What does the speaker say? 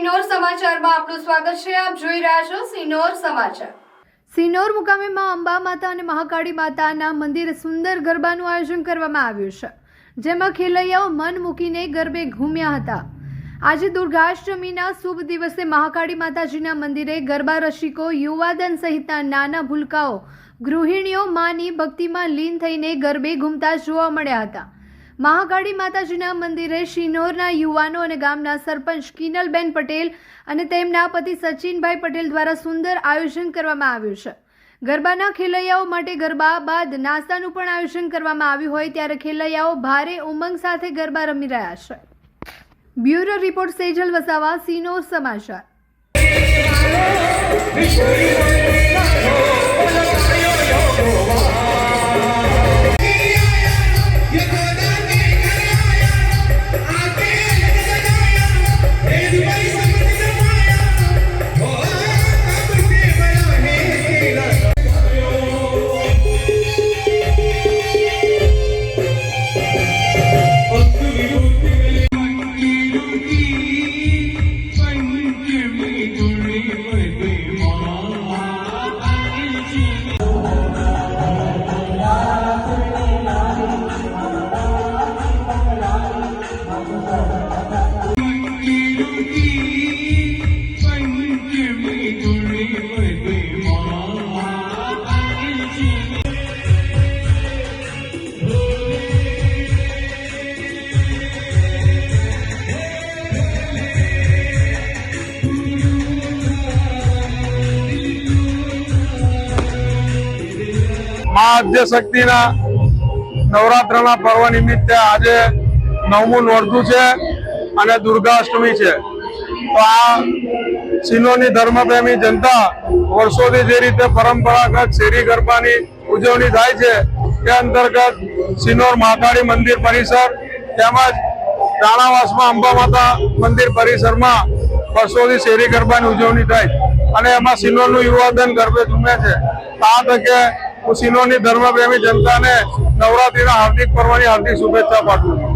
સિનોર સમાચારમાં આપનું સ્વાગત છે। આપ જોઈ રહ્યા છો સિનોર સમાચાર। સિનોર મુકામે માં અંબા માતા અને મહાકાળી માતાના મંદિરે સુંદર ગરબાનું આયોજન કરવામાં આવ્યું છે, જેમાં ખેલૈયાઓ મન મૂકીને ગરબે ઘૂમ્યા હતા। આજે દુર્ગાષ્ટમીના શુભ દિવસે મહાકાળી માતાજીના મંદિરે ગરબા રસિકો, યુવાધન સહિતના નાના ભૂલકાઓ, ગૃહિણીઓ માની ભક્તિમાં લીન થઈને ગરબે ઘૂમતા જોવા મળ્યા હતા। મહાકાળી માતાજીના મંદિરે શિનોરના યુવાનો અને ગામના સરપંચ કિનલબેન પટેલ અને તેમના પતિ સચિનભાઈ પટેલ દ્વારા સુંદર આયોજન કરવામાં આવ્યું છે। ગરબાના ખેલૈયાઓ માટે ગરબા બાદ નાસ્તાનું પણ આયોજન કરવામાં આવ્યું હોય ત્યારે ખેલૈયાઓ ભારે ઉમંગ સાથે ગરબા રમી રહ્યા છે। બ્યુરો રિપોર્ટ સેજલ વસાવા, સિનોર સમાચાર। આદ્યશક્તિના નવરાત્રના પર્વ નિમિત્તે આજે 9મું નોરતું છે અને દુર્ગાષ્ટમી છે। તો આ સિનોરની ધર્મપ્રેમી જનતા વર્ષોથી જે રીતે પરંપરાગત શેરી ગરબાની ઉજવણી થાય છે તે અંતર્ગત સિનોર મહાકાળી મંદિર પરિસર તેમજ રાણાવાસમાં અંબા માતા મંદિર પરિસરમાં વર્ષોથી શેરી ગરબાની ઉજવણી થાય અને એમાં સિનોરનું યુવાધન ગરબે ઝૂમે છે। આ તકે હું સિનોરની ધર્મપ્રેમી જનતાને નવરાત્રીના હાર્દિક પર્વની હાર્દિક શુભેચ્છા પાઠવું છું।